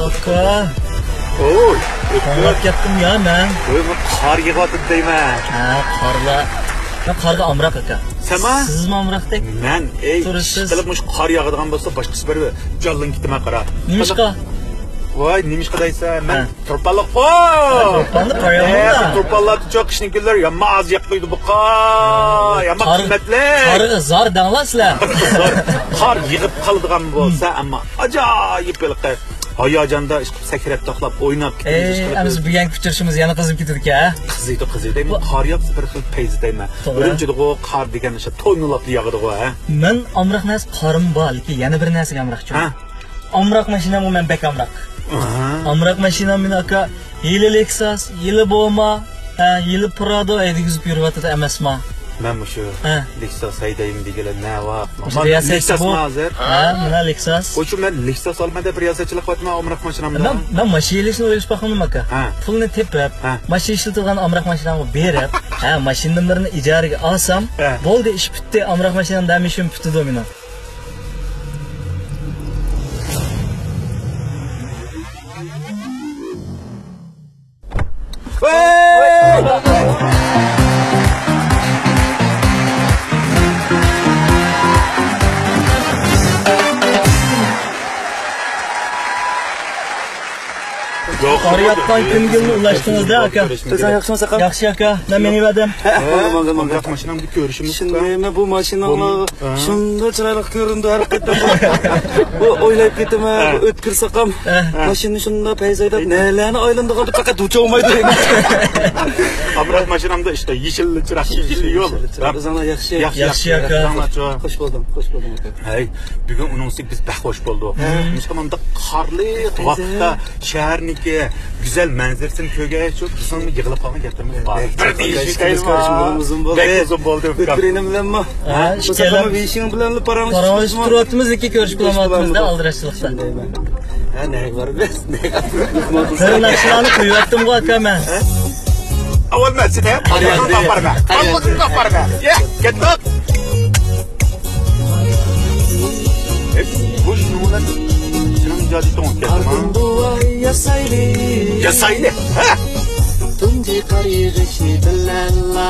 Aka. Oy. Anlap yaptım ya ben. Oy, bu qor yig'yapti deyman. Ha, qorga. Ben qorga amroq aka. Sama? Siz mi amroqdek? Men Tursiz. qilib mush qor yog'adigan bo'lsa, boshqasi bir jonlan ketma qara. Nimishqa? Voy, nimishqa deysan? Men Ha. turpalliq. Turpalliq qo'yaman. Turpallar çok qishning kunlari yomaz yaqlaydi bu qor. Yomon qimmatli. Qorga zor danglasizlar. Qor yig'ib qoladigan bo'lsa, ammo ajoyib bo'lib hayajonda sakrab to'xlab o'ynab Biz bu yangi uchrashimiz yana qizib ketdi-ku, ha? Qiziydi. Men qor yog'sa bir xil payz deyman. Birinchida o qor degan o'sha to'ynilab yog'adi-ku, ha. Men amroq emas, qorim bor, lekin yana bir narsaga amroqchi. Ha. Amroq mashinam men bek amroq. Amroq mashinam men aka yili Lexus, yili Boma, yili Prado haydagizib yuryapti emasmi? Men shu Lexus haydayim deganlar ne var? Lexus hozir. Ha, mana Lexus. O'sha men Lexus olmada bir yasachilik qildim, amroq mashinamda. Men mashina ishni o'ylash baxtim aka. Pulni tepib, mashina ishlatilgan amroq mashinamni berib, mashinamlarni ijaraga olsam, bo'ldi, ish bitdi, amroq mashinam damishim bitdi domino. Qor yotgan kungilni ulashdingizda aka. Sen yaxshimisiz aka? Yaxshi aka. Men meni vadim. Amroq mashinamni ko'rishimiz. Shundaymi bu mashinani shunda chiroyli ko'rindi harakatda. Bu o'ylab ketaman, o'tkirsa ham mashina shunda payzaydab nelarni aylandiga faqat ucha olmaydi. Amroq mashinamda işte yeşil chiroq, yeşil yo'l. Bizana yaxshi. Yaxshi aka. Xush bo'ldim aka. Hey, bugun uningsiz biz baxo'sh bo'ldik. Mushkamanda qorli vaqtda shaharniki güzel manzarasini ko'rgach, bizning yig'ilib qolgan gaplarimiz bor. Bir deyishimiz uzun bo'ldi. Uzun bo'ldi. O'tkiring bilanmi? Bu safar vishing bilan paramiz. Paramiz turyapmiz, ikki ko'rishib qolmoqmizda aldirashchilikda. Ha, ne var biz? Sen naqshlarni qo'yyaptim-ku aka men. Avval masjid ha? Allohni topparma. Allohni topparma. Ya, ketdik. Bu şunun jadi tong Yasayli. Ha? Tunji qarig'ishi bilanla.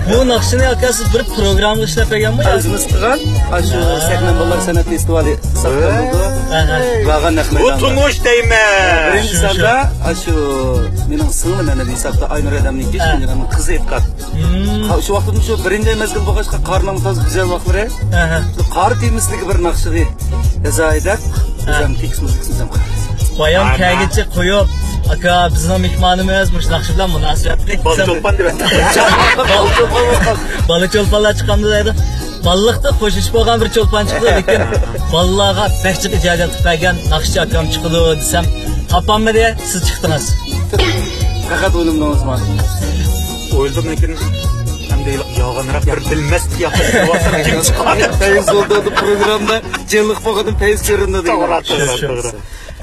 Bu naqshini akasi bir programda ishlab berganmi? O'zimiz qilgan, shu Segmen bolalar san'at festivali saqlanadi. Va'gan naqmaydan. Bu tungush deyman. Birinchi safda shu mening singlim ana hisobda Aynur adamning qizi etgan. Shu vaqtda shu birinchi mezgil bo'lg'achqa qorning toz go'zal vaqtlari. Qor temisligi bir naqshiga yazaydak. Bizam tekst muzikasiz ham Bayan kagichi qo'yib, aka bizning mehmonimiz mush naqsh bilan munosabatli. Balcholpan deb. Bala cho'lpanlar chiqqanda deydi. Balliqda qo'shishib bo'lgan bir cho'lpan chiqdi, lekin balalarga pechchiq ijozat bergan naqshchi akam chiqdi desam, topolmadi, siz chiqdingiz. Faqat o'limdan o'zman. O'yildim lekin hamda yolg'onroq bir bilmas qiyofada kim chiqadi. Payz bo'ldi programda jilliq bo'lgan payz ko'rindi To'g'ri.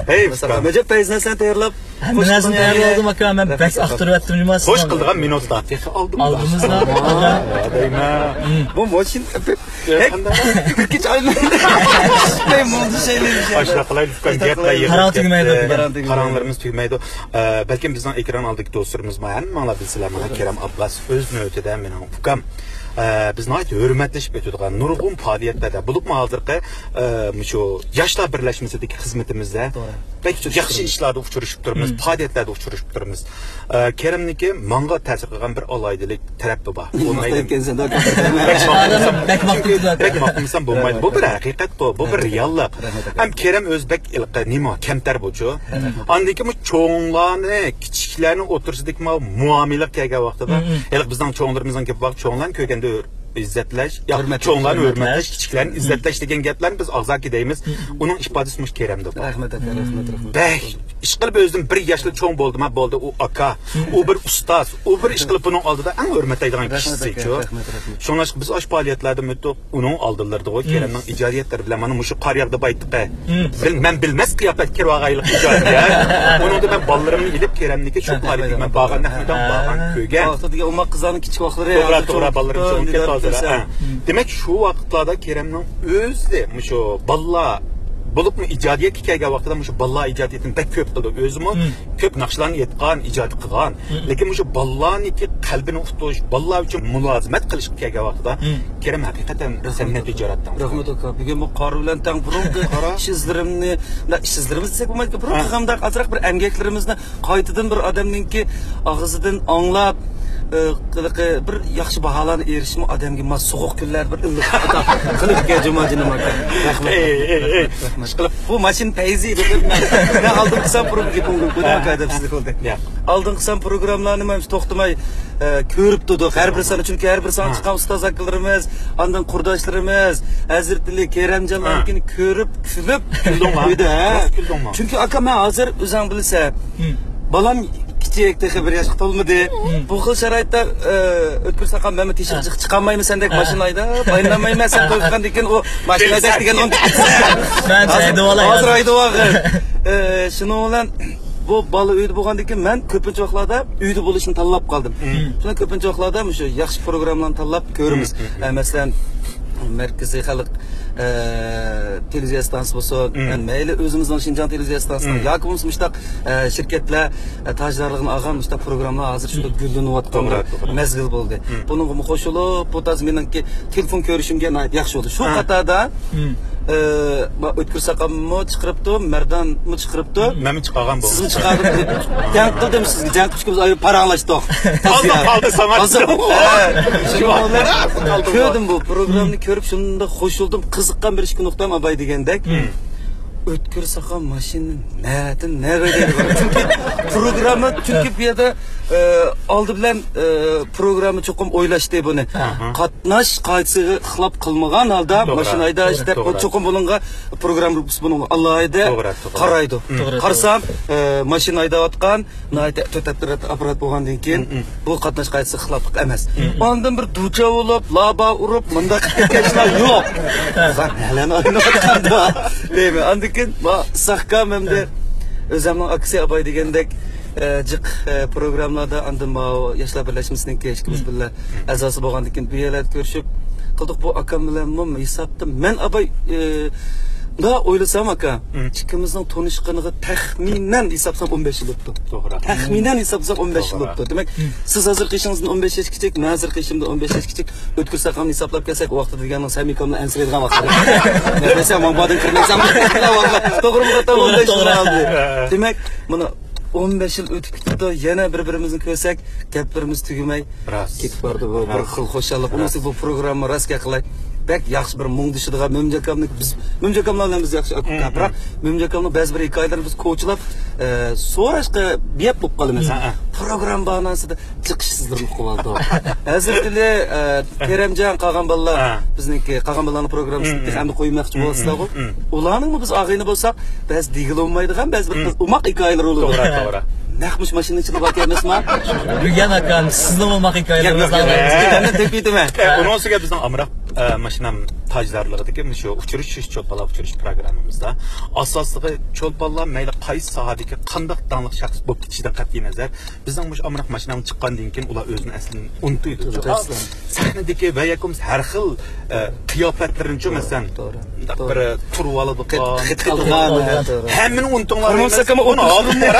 Hey, mesela nece payzdan sen tayyorlab? Nasıl tayyorladım aka men bek aqtirayaptim nimasini. Xo'sh qilgan minutda aldım. Aldimizda. Deyman. Bu mashin hiç aynı. Ben bunu şeyler. Aşağı qilay lufkan gaplar yig'ib. Qaranglarimiz tugmaydi. Balkim bizning ekran oldidagi do'stlarimiz hammalar bilsalar, mana Kerem Abbas o'z navbatida mening ukam biz nəhayət hörmətlləşib ötüdüyən nurgun fəaliyyətlərdə bulub hazırki şu yaşlar birləşməsidəki xidmətimizdə bəlkə yaxşı işlərdə uçuruşub durumuz, fəaliyyətlərdə uçuruşub durumuz. Kerem'niki manga təsir qılğan bir alaydılıq tərəfi var. Bək maqımsan bulmaydı. Bu bir həqiqət bu, bu bir reallıq. Həm Kerem özbək ilqi nima, kəmtər bucu. Andaki bu çoğunlarını, kiçiklərini oturuşudaki muamilə gəlgən vaxtıda, elə bizdən çoğunlarımızdan ki, vaxt çoğunlarını köygəndə izzetleş, çoğunların hürmetleş, küçüklerin izzetleş degen gaplarni biz ağzaki deyimiz. Onun ifadesi muş Kerem'de bu. Rahmet. Bək ish qilib o'zim 1 yoshli cho'ng bo'ldim, ha bo'ldi, u aka, u bir ustoz, u bir ish qilib buning oldida eng hurmatlaydigan kishisi-ku. Shuningdek biz osh faoliyatlarda o'tib, uning oldilarida qo'y Keremning ijodiyatlari bilan mana shu qariyaqda baytdiq. Men bilmas qiyofat kirvag'aylik ijodiya. Uningda men bolalarimni ilib Keremniki shu faoliyatga men bag'an nahmidan bag'an ko'gan. Vaqtida umma qizlarning kichik vaqtlari, to'g'ri bolalarim uchun ketadi. Demak shu vaqtlarda Keremning o'zi shu bolalar bo'lib ijodiyatga kelgan vaqtida shu bolalar ijodiyatini bek ko'p qildi. O'zimi ko'p naqshlarni aytgan, ijod qilgan. Lekin shu bolalarniki qalbini tutish, bolalar uchun mulozimat qilish kelgan vaqtida Kerem haqiqatan san'at ijoratdan. Rahmat aka. Bugun bu qori bilan tang burungi ishizlarimiz desak bo'lmaydi. Biroq qilganda azroq bir emgaklarimizni qaytadan bir odamninki og'zidan anglab bir yaxshi baholarni erishishmi odamga mas so'g'uq kunlar bir iliq qilib kelajimajini aka. Rahmat. Bu mashin payzi deb men oldin qilsam oldin qilsam programmalarni men to'xtamay ko'rib turdik. Har bir sani chunki har bir sani chiqqan ustoz akalarimiz, ondan qurdoshlarimiz, Hazratli Keremjonlarnikini ko'rib, kulib uyda. Chunki aka men hozir o'zing bilsa, balam kichikda xabar yoshga to'lmadi. Bu xil sharoitda o'tkir saqam men teshikchi chiqolmaymi sendek mashinayda, baylanmayman sen qo'ygandan keyin u mashinada degan o'n. Men aytib hozir aytib olgan. Shuning bilan bu bola uyda bo'lgandan keyin men ko'pincha vaqtlarda uyda bo'lishni tanlab qoldim. Shuna ko'pincha vaqtlarda shu yaxshi programmalarni tanlab ko'ramiz. Masalan, Merkezi Xalq televiziya stansiyasi bo'lsin, mayli o'zimizning Shinjon televiziya stansiyasi yoki bo'lmasa mushtaq shirkatlar tajdorligini olgan mushtaq programmalar hozir shunda gullanayotgan mezgil bo'ldi. Buningga qo'shilib, bu taz meniki telefon ko'rishimga yaxshi bo'ldi. Shu qatorda o'tkir saqamni chiqiribdi, Mardanni chiqiribdi. Men chiqargan bo'ldim. Sizni chiqardim. Jang qildim sizga, jang qilishimiz ayib paranglashdik. Qoldi san'at. Ko'rdim bu programmani ko'rib shunda qo'shildim. Qiziqqan bir ishga nuqtam abay degandek. O'tkir saqam mashina ne deydi. Chunki programma chunki bu yerda oldi bilan programma cho'qim o'ylashdi buni. Qatnash qaysiga xilop qilmagan holda mashinada ishlab cho'qim bunga programma buni alohida qaraydi. Qarsam mashina haydayotgan, to'tattirat apparat bo'lgandan keyin bu qatnash qaysiga xilop emas. Ondan bir ducha bo'lib, laba urib, bunda ketganlar yo'q. Zaxnalarni o'ynayotganda deymi? Andikin sahkam hamda o'zimning aksiya abay degandek jiq programmalarda andan yoshlar birlashmasininki ishimiz bilan a'zosi bo'lgandan keyin bu yerlarda ko'rishib qildik. Bu akam bilan hisobda men abay da o'ylasam aka, ikkimizning tanishganiga taxminan hisobsam 15 yil o'tdi. To'g'ri. Taxminan hisobsam 15 yil o'tdi. Demak, siz hozir qishingizdan 15 yosh kichik, men hozir qishimdan 15 yosh kichik. O'tkir saqamni hisoblab kelsak, vaqtida deganning samikamni ansiraydigan vaqtida. Men desam, men bodin kirmasam, to'g'rimi xato 15 yil oldi. Demak, mana 15 yil o'tib ketdi, yana bir-birimizni ko'rsak, gaplarimiz tugimay ketib bordi. Bir xil xo'shallik. Unisi bu programma rasga qilay. Bek yaxshi bir mungdishidigan Mumjakamni biz Mumjakamlar bilan biz yaxshi gapirib, Mumjakamni ba'zi bir hikoyalarni biz ko'chilab, so'rashga biyab bo'lib qolamiz. Program bahanasida chiqishsizlikni qilib oldi. Hazratli Keremjon qolgan bolalar bizniki qolgan bolalarning programmasini hamda qo'ymoqchi bo'lsalar, ularning biz og'ayni bo'lsak, biz degil olmaydigan ba'zi bir umoq hikoyalar bo'ladi. To'g'ri. Naqmish mashina ichida bor emasmi? Bugun akan sizning olmoq hikoyalaringizni anglaymiz. Depitman. Onun ustiga bizning Amroq mashinam tajdorligidagi shu uchirish cho'lponlar uchirish programmamizda asosligi cho'lponlar mayli qaysi sohadagi qanday tanliq shaxs bo'lib ketishidan qat'iy nazar bizning mush Amroq mashinam chiqqandan keyin ular o'zini aslini unutdi. Sahnadagi va yakums har xil qiyofatlarini masalan bir turib olib qilgan hammani unutinglar. Uni oldinlar.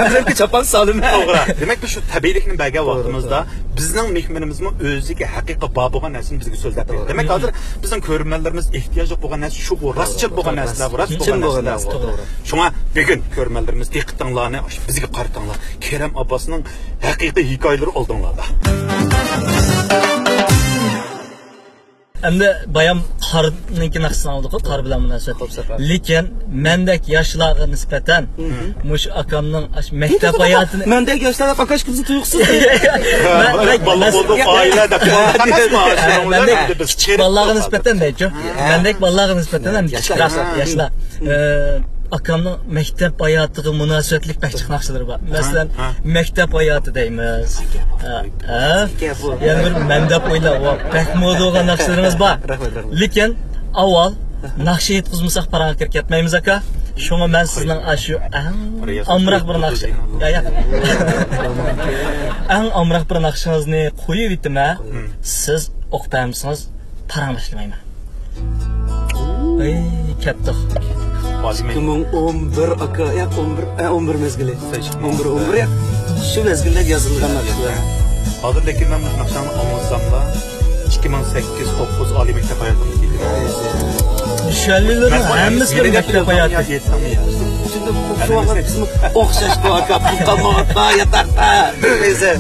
Bizning chapan solim. To'g'ri. Demak shu tabiiylikni bergan vaqtimizda bizning mehmonimizmi o'ziga haqiqiy bo'lgan narsani bizga so'zlab berdi. Demak hozir bizning ko'rmanlarimiz ehtiyoji bo'lgan narsa shu rostchil bo'lgan narsalar, rost bo'lgan narsalar. Shunga bugun ko'rmanlarimiz diqqatinglarni bizga qaratinglar. Kerem Abbosning haqiqiy hikoyalari oldinglarda. Endi bayam qarniki naqsini oldik, qar bilan munosabat. Lekin mendek yoshlarga nisbatan mush akamning maktab hayotini mendek yoshlarga qaqash kimsa tuyuqsiz. Kichik bolalarga nisbatan deychi. Mendek bolalarga nisbatan ham kichik yoshlar. akamning maktab hayotiga munosabatlik bakchiq naqshlari bor. Masalan, maktab hayoti deymiz. Yana bir mandab o'ylab, bak modoga naqshlarimiz bor. Lekin avval naqsha yetkazmasak paraga kirib ketmaymiz aka. Şuna ben sizden aşı amrak bir nakşı. Ya. En amrak bir nakşınızı koyu bitime. Siz okutaymışsınız, param başlamayım. Ay, kettik. 2011 aka ya 11 mezgili. 11 ya. Şu mezgilde yazılganlar. Hazır lekin ben bu nakşanı anlatsam da 2008-9 Ali Mektep hayatımda gittim. Şöylelerin hemimiz bir mektep hayatı. Şimdi bu vakit bizim okşaştı aka. Bu kalmakta yatakta. Neyse.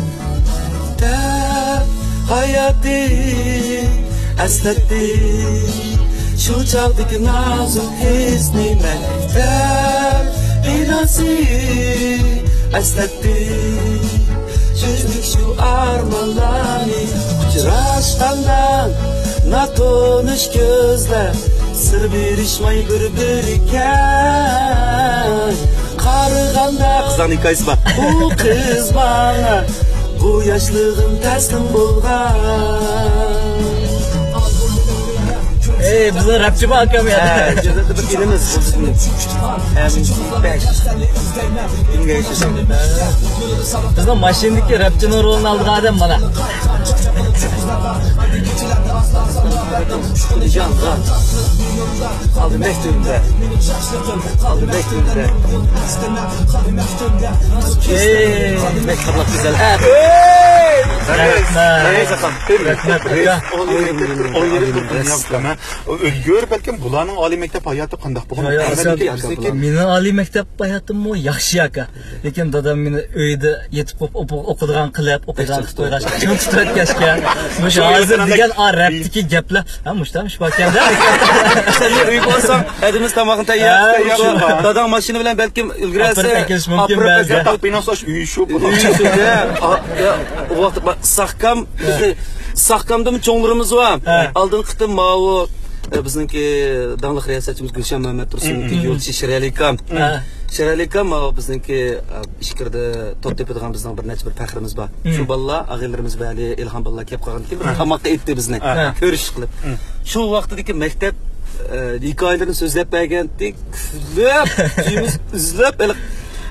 Hayatı esnetti. Şu çaldaki nazım hisni mektep. Binası esnetti. Çözmük şu armalarını. Uçraştandan natanış gözler. Sır birişmay bir-biriken Qarıganda Kızdan hikayesi var Bu kız bana Bu yaşlığın teslim bolgan Bizden rapçi mi akam ya? Cezette bir elimiz Bizden maşindeki rapçinin rolunu aldık adam bana Can Aldı mektubunda Aldı mektubunda Aldı mektublar güzel Gör belki bularning oliy maktab hayoti qanday bo'lgan? Mening oliy maktab hayotim o yaxshi aka. Lekin dadam meni uyda yetib o'qigan qilib, o'qigan qo'ygash, chun tutayotgashgan. Mushu hozir degan rapdiki gaplar, ha mushtamış bakanda. Sen uy bo'lsang, hadimiz tomoqni tayyor. Dadam mashina bilan balkim ulgurasa, mumkin ba'zi binososh uy shu. O vaqt Sahkamda mı çoğunlarımız var? Aldığın kıtım mavu bizdeki dağlık riyasetçimiz Gülşen Mehmet Tursun'un yolcusu Şiralikam. Şiralikam mavu bizdeki işkirde top tepediğim bizden bir neçe bir fakrimiz var. Şu balla ağırlarımız böyle İlhan Balla kep kalgan ki bir tamakta etti bizne. Görüş kılıp. Şu vaktdeki mektep hikayelerini sözlep bergendik. Küflep, üzlep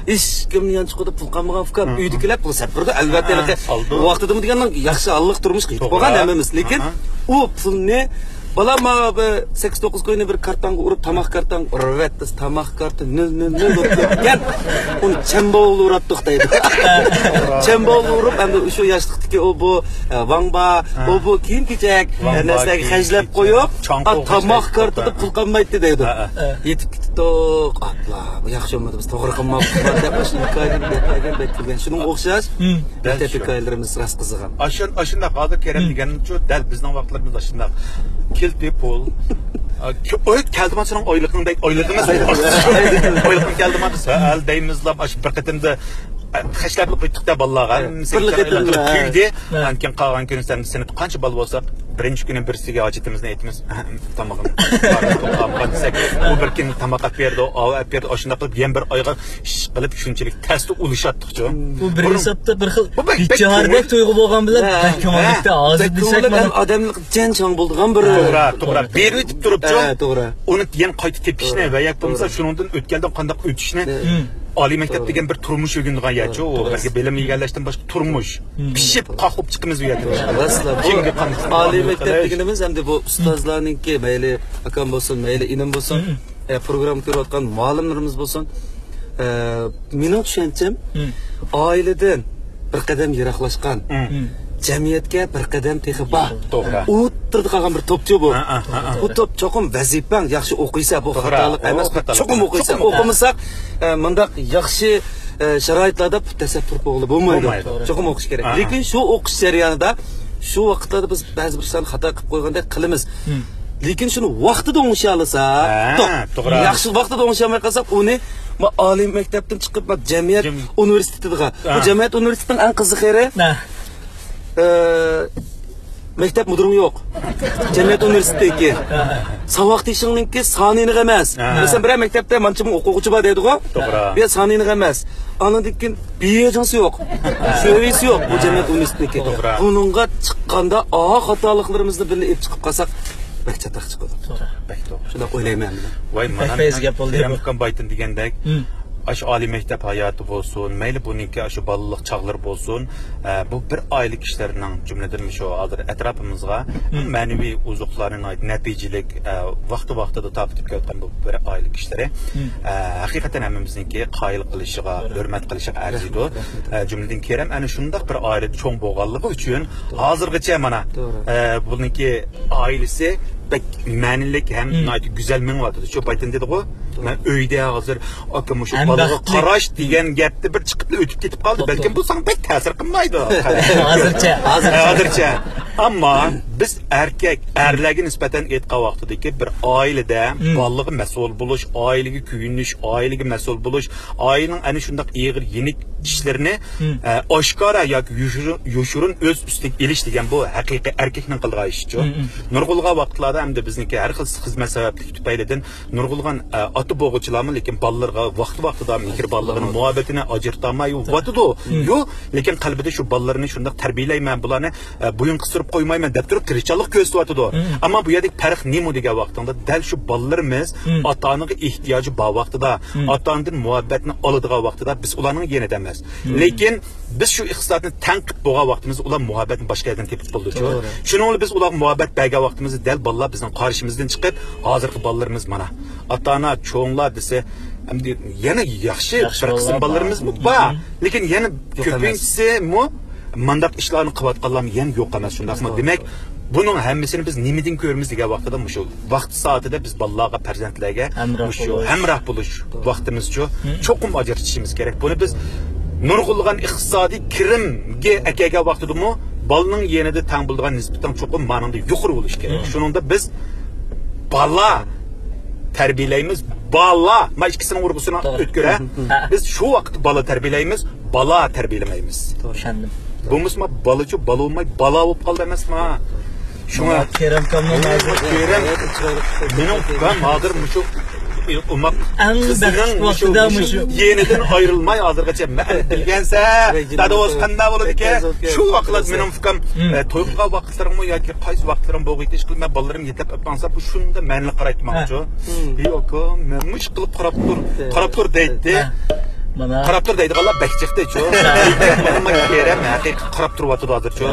iş kimni yan chiqib pul qolmagan fikr uydagilar pul sapirdi albatta u vaqtida bu degandan yaxshi alloh turmush qilib bo'lgan hammamiz lekin u pulni balama 8-9 ko'yni bir kartonga urib tamoq karton urvatdi tamoq karton nil o'tgan uni chambovul uratdik deydi chambovul urib endi o'sha yoshlikdagi o bu vangba o bu kiyim kechak narsaga hajlab qo'yib tamoq kartonda pul qolmaydi deydi yetib ketdik atla bu yaxshi bo'lmadi biz to'g'ri qilmoqmiz deb o'shani shuning o'xshash maktab hikoyalarimiz rost qizigan ashundoq hozir kerak deganicha dal bizning vaqtlarimizda shundoq keldi pul keldimachining oylig'ingdek oylig'imiz oylig'im keldimadi al deymizlar bir qatimda xashlab qo'ydik bolalarga kuydi keyin qolgan kuni seni qancha bola bo'lsa birinchi kuni birisiga hojatimizni aytamiz tomog'ini u bir kun tomoq olib berdi olib berdi shunday qilib yana bir oyga ish qilib shunchalik tasda ulushatdiqchi bu bir hisobda bir xil bichordek tuyg'u bo'lgan bilan ko'ngillikda hozir desak mana odamlik jan chong bo'lgan bir to'g'ri berib o'tib turibchi to'g'ri uni yana qayta tepishni va yak bo'lmasa shuningdan o'tgandan qanday o'tishni oliy maktab degan bir turmush o'rgangan yachi u bizga bilim egallashdan boshqa turmush pishib qoqib chiqimiz u yerda oliy maktab deganimiz hamda bu ustozlarningki mayli akam bo'lsin mayli inim bo'lsin program ko'rayotgan muallimlarimiz bo'lsin mening tushuncham oiladan bir qadam yiroqlashgan jamiyatga bir qadam texi bor u turdi qolgan bir to'pchi bu bu to'p cho'qim vazifang yaxshi o'qiysa bu xatolik emas cho'qim o'qiysa o'qimasak mundaq yaxshi sharoitlarda tasaffur bo'lmaydi cho'qim o'qish kerak lekin shu o'qish jarayonida shu vaqtlarda biz ba'zi bir ishlarni xato qilib qo'ygandek qilamiz lekin shuni vaqtida o'nglasha olsa to'g'ri yaxshi vaqtida o'nglashamay qolsak uni oliy maktabdan chiqib jamiyat universitetiga bu jamiyat universitetining eng qiziq yeri Mektep müdürü yok. Cemiyet üniversitedeki. Savak dişinninki saniyini emas. Mesela bir mektepte mançımın okugucu var dedi o. Bir saniyini emas. Anladıkken bir ajansı yok. Seviyesi yok bu cemiyet üniversitedeki. Bununla çıkkanda hatalıklarımızla birlikte ip çıkıp kalsak bek çatak çıkıyor. Şuna oylayayım ben. Vay manam. Kerem Fukam baytın degендek. Aş ali mektep hayatı olsun, meyli bununki aşı balılık çağlar olsun, bu bir aylık işlerinin cümleden şu adır etrafımızga manevi uzuklarına ait neticelik vakti da tapıp gelken bu bir aylık işleri hakikaten hemimizinki qayıl kılışıga, hürmet kılışıga arzuydu. Cümleden Kerem ana şundaq bir aile çoğun boğallığı üçün hazırgıça mana bununki ailesi pek manilik hem güzel men vardı. Şu baytın dedi o. Ben öyde hazır akımı şu balığı qaraş degan gapni bir chiqib o'tib ketib qoldi. Balkim bu sana pek ta'sir qilmaydi. Hozircha. Ammo biz erlarga nisbatan aytgan vaqtidagi bir oilada bolaga mas'ul bo'lish, oilaga kuyinish, oilaga mas'ul bo'lish, oilaning ana shunday ig'ir yenik ishlarini oshkora yoki yoshurun o'z ustiga elish degan bu haqiqiy erkakning qilgan ishi. Nurg'ulg'a vaqtlarda hamda bizniki har xil xizmat sababli tufaylidan nurg'ulgan ota bo'g'uvchilarmi lekin bolalarga vaqtida mehr bolalarning muhabbatini ajirtamay vatidu. Yo'q, lekin qalbida shu bolalarni shunday tarbiyalayman, bularni bo'yin qistirib qo'ymayman deb turib tirikchilik ko'rsatadi. Ammo bu yerdagi farq nima degan vaqtda dal shu bolalarimiz ota-onaga ehtiyoji bor vaqtida, ota-onadan muhabbatni oladigan vaqtida biz ularning yanida emas. Lekin biz shu iqtisodni tanqid bo'lgan vaqtimizda ular muhabbatni boshqa yerdan tepib bo'ldi. Shuning biz ular muhabbat bergan vaqtimizda dal bolalar bizning qarshimizdan chiqib, hozirgi bolalarimiz mana ota-ona cho'nglar desa yana yaxshi bir qism bolalarimiz bor. Lekin yana ko'pinchisi mandaq ishlarni qilayotganlar yana yo'q emas, shundaqmi? Demak, buning hammasini biz nimadan ko'ramiz degan vaqtida shu vaqt soatida biz bolalarga, farzandlarga shu hamroh bo'lish vaqtimiz-chu cho'qim ajratishimiz kerak. Buni biz nurg'ulg'an iqtisodiy kirimga akaga vaqtidami bolaning yanida tang bo'lgan nisbatan cho'qim ma'noda yuqori bo'lish kerak. Shuningda biz bola tarbiyalaymiz, bola ma ikkisining urg'usini o'tkara. Biz shu vaqt bola tarbiyalaymiz, bola tarbiyalamaymiz. Tushundim. Bo'lmasmi bolachi bola bo'lmay bola bo'lib qoldi emasmi? Shunga Kerem kamning Kerem mening ham hozir shu umaq qizning yenidan ayrilmay hozirgacha bilgansa dados qanday bo'ladi ekan shu vaqtlar mening fikrim to'yga vaqtlarimmi yoki qaysi vaqtlarim bo'g'iydi ish qilmay bolalarim yetib olsa bu shunda ma'ni qaraytmoqchi yo'q men mush qilib qarab tur deydi qarab tur deydiganlar bakchiqda-chu mana Kerem haqiqiy qarab turyapti hozircha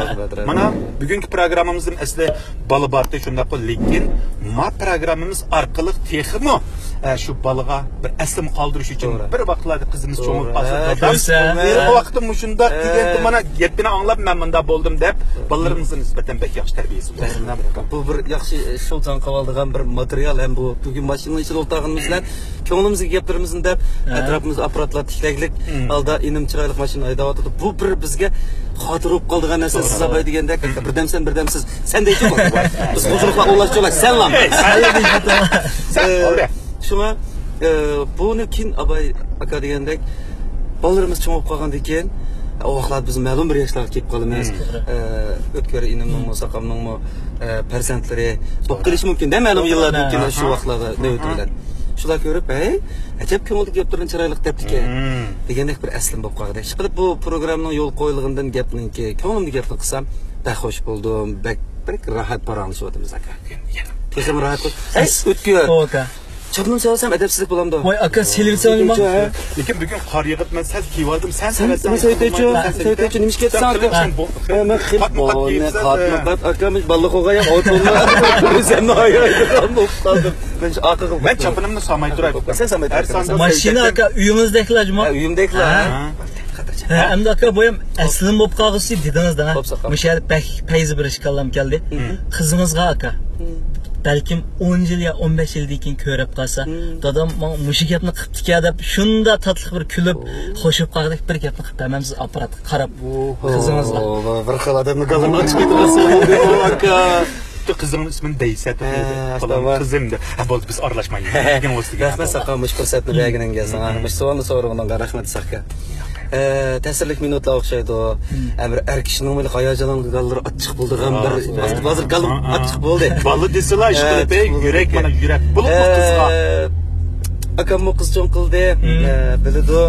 mana bugungi programmamizning asli bola borda shunday lekin ma programmamiz orqali texmi shu bolaga bir aslim qoldirish uchun bir vaqtlarda qizimiz cho'mib qolsa bu vaqtim shunda deganda mana gapini anglab men bunda bo'ldim deb bolalarimizni nisbatan bek yaxshi tarbiyasi bu bir yaxshi shuldan qavaldigan bir material ham bu bugun mashina ichida o'tirganimiz bilan ko'nglimizga gaplarimizni deb atrofimizda apparatlar tiklaglik alda inim chiroyli mashina haydayotdi bu bir bizga xotir bo'lib qoldigan narsa siz abay degandek birdamsiz sen deychi biz huzurga ulashcho'lak senlam shunga buni kin abay aka degandek bolalarimiz cho'mib qolgandan keyin o vaqtlar biz ma'lum bir yoshlarga kelib qolamiz o'tkir inimning saqamning farzandlari bo'lib qolishi mumkin da ma'lum yillardan keyin shu vaqtlarda navbatlar shular ko'rib ajab ko'ngilga gap turgan chiroyli debdiki degandek bir aslim bo'lib qoldi chiqib bu programmaning yo'l qo'yilganidan gapninki ko'nglimda gapni qilsam xush bo'ldim bir rahat paranglashib aka ko'zim rahat o'tkir Çapının söylesem edepsizlik bulamdı. Vay aka selirse olma. Lekin bugün qor yig'ib men sal kiyvardim. Sen söyleyteçi nimiş ketsen aka. Men xatmat akamiz balliq o'g'aya o'tolma. Sen ayaydan bo'lib Men aqıqım. Men chapinimni samay turay. Sen samay turay. Mashina aka uyimizdagilarmi? Uyimdagilar. Endi aka bu ham aslim bo'lib qolg'isi dedingiz-da. Mishal payzi bir ish qallam keldi. Qizingizga aka. Belkim 10 yil ya 15 yildan keyin ko'rib qolsa, dadam mush gapni qilibdi-ku deb shunda tatliq bir kulib, xo'shib qoldik bir gapni qilib bermamiz apparat qarab qizingizga. Bir xil odamni qalini ochib ketibsiz aka. Qizimning ismini Daysat. Qizimdi. Bo'ldi biz aralashmaylik. Degan o'stiga. Rahmat saqamış fursatni berganingiz. Mush savolni so'rag'indan rahmat saqqa. ta'sirlik minutlar o'xshaydi. Bir er kishining böyle hayajonlanganlari achchiq bo'ldigan bir hozir galim achchiq bo'ldi. Balı desila ishqilib, yurak mana yurak bo'lib qizga. Akamni qiz cho'ng qildi. Biladi.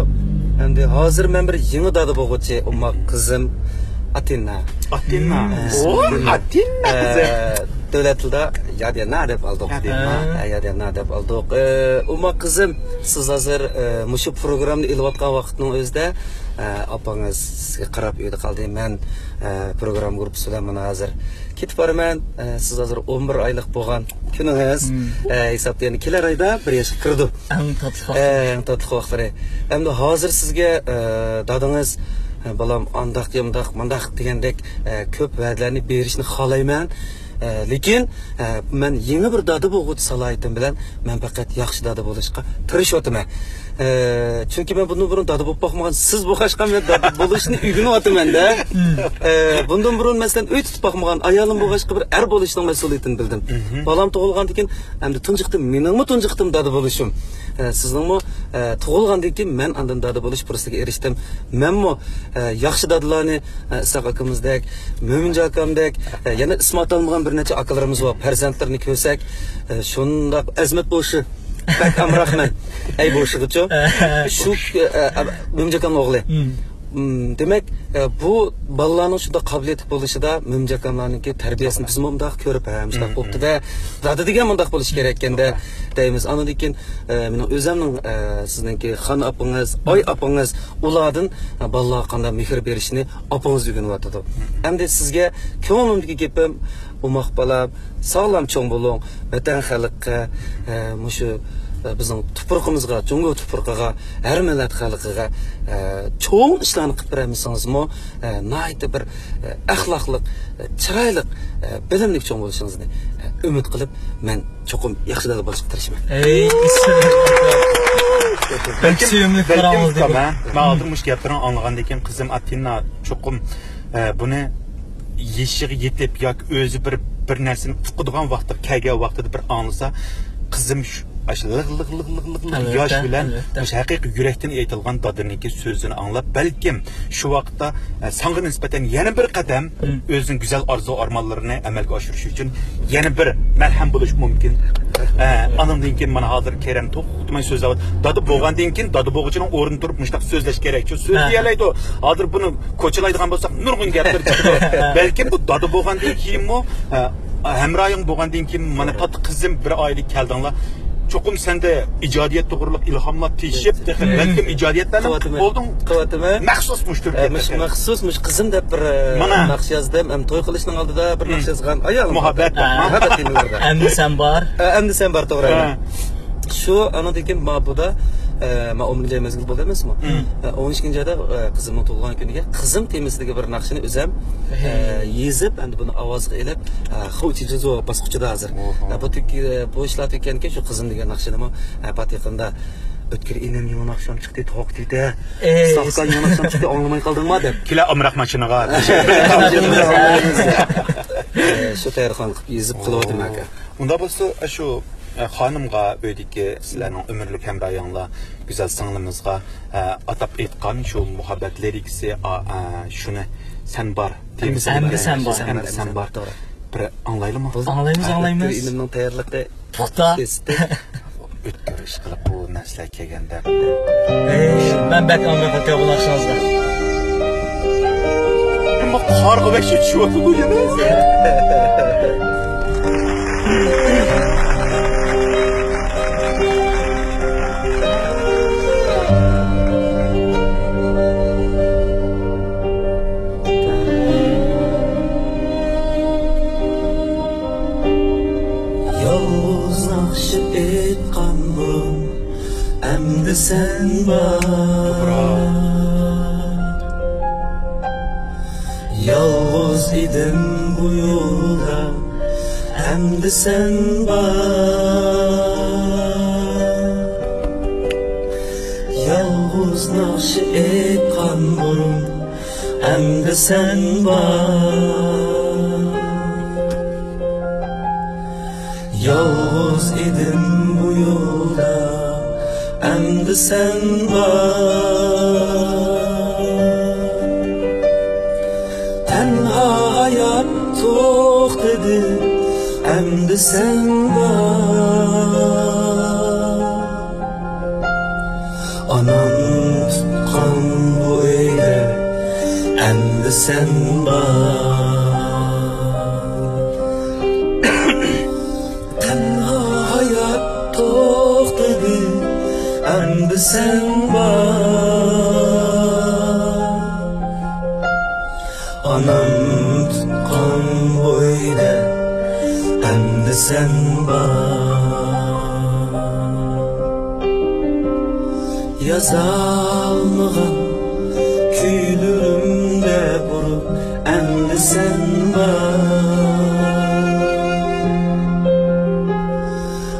Endi hozir men bir yangi dada bo'lguchi, umma qizim Atina. Atina. Atina kızım. Devletinde Yadena deb aldık. Yadena deb aldık. Umma kızım, siz hazır muşu programını ilıvatkan vaxtının özde apanız sizge qarab uyda qaldı. Men program grupu söylemene hazır. Ketip barman, siz hazır 11 aylık bolgan gününüz. Hesapta yani keler ayda bir yaşa kirdi. En tatlı vaxtları. Hem de hazır sizge dadınız balam andaq yamdaq mandaq degandek ko'p va'dalarni berishni xohlayman. Lekin men yangi bir dada bo'lg'uchi salohiyatım bilan men faqat yaxshi dada bo'lishga tirishyapman. Chunki men bundan burun dada bo'lib boqmagan, siz bo'lg'ashqa men dada bo'lishni o'rganyapman-da. Bundan burun masalan uy tutib boqmagan, ayolim bo'lg'ashqa bir er bo'lishning mas'uliyatini bildim. Balam tug'ilgandan keyin endi tunjiqdim, meningmi tunjiqdim dada bo'lishim. Sizningmi tug'ilgandan keyin men andan dada bo'lish fursatiga erishdim. Menmi yaxshi dadalarni Isoq akamizdek, Mo'minjon akamdek, yana ismot olmagan bir necha akalarimiz var. Farzandlarni ko'rsak, shundoq azmat bo'lishi bak amrahman. Ey bo'lishigacha shu Mo'minjon akamning o'g'li. Demek bu balalarning shunda qobiliyati bo'lishida Mo'minjon akamlarningki tarbiyasini biz mundaq ko'rib hamshaq bo'libdi da dada degan mundaq bo'lish kerak ekanda deymiz. Andan keyin mening o'zimning sizningki xon opangiz, oy opangiz ulardan balalarga qanday mehr berishni opangiz o'rganyapti. Endi sizga ko'nglimdagi gapim umoq balam sog'lom cho'ng bo'ling, vatan xalqqa mushu bizning tuproqimizga, Jungo tuproqiga, har millat xalqiga cho'ng ishlarni qilib beramiz-mo, nayt bir axloqli, chiroyli, bilimli cho'ng bo'lishingizni umid qilib, men cho'qim yaxshi dada bo'lishga tirishaman. Belki suyumli qaramiz deb. Men aldırmış gaplarni anlagandan keyin qizim Atina cho'qim buni yeshiga yetib yoki o'zi bir narsani uqadigan vaqtda, kelgan vaqtida bir anlasa, qizim yosh bilan haqiqiy yurakdan aytilgan dadiniki so'zini anglab, balkim shu vaqtda senga nisbatan yana bir qadam o'zining go'zal orzu armonlarini amalga oshirish uchun yana bir malham bo'lish mumkin. Anamdan keyin mana hozir Kerem to'xtamay so'zlab, dada bo'lgandan keyin dada bo'g'ichining o'rnida turib mushtaq so'zlash kerak. Shu so'z deyalaydi. Hozir buni ko'chalaydigan bo'lsak, nurg'un gaplar chiqadi. Balkim bu dada bo'lgandan keyinmi, hamroying bo'lgandan keyin mana tat qizim bir oylik keldinglar. Çokum sende icadiyet doğruluk ilhamlar teşhip, belki icadiyetlerle oldun maxsusmuştur. Maxsusmuş kızım da bir naqş yazdım. Hem toy qilishning oldida bir naqş yazgan ayol. Muhabbet. Endi sen bar. Endi sen bar to'g'ri. Shu anadan ma bu da ma 10 mezgil bo'ldi emasmi? 12-oyda qizimning tug'ilgan kuniga qizim temisligi bir naqshini o'zim yezib, endi buni ovozga elib, xavchijizo bosqichida hozir. Bu ishlar ekanki, shu qizim degan naqshini patiqinda o'tkir enim yana naqsham chiqdi, toq dedi. Saqqa yana naqsham chiqdi, anglamay qoldingmi deb. Kela amroq mashinaga. Shu tayyorxon qilib yezib qilyaptim aka. Unda bo'lsa, shu xonimga öydeki sizlerning ömürlük hemrayonlar güzel singlimizga atab aytgan shu muhabbet lirikasi shuni sen bar endi sen bar to'g'ri bir anglaylikmi? Anglaymiz. Elimning tayyorligida to'xta o'tkir ish qilib bu narsalar kelganda men bak anglar qilib bo'lishingizda nima qorg'i bak shu tushyotu bu yana Emdi sen var Yalnız idim bu yolda Emdi sen var Yalnız nakşı etkan burun Emdi sen var Yalnız idim bu yolda Endi sen var endi sen var. Anam tutkan bu öyle endi sen var. Tenha hayat to'xtadi endi sen var. Anam tutkan boyda endi sen var. Yazalmağın küylürümde burup endi sen var.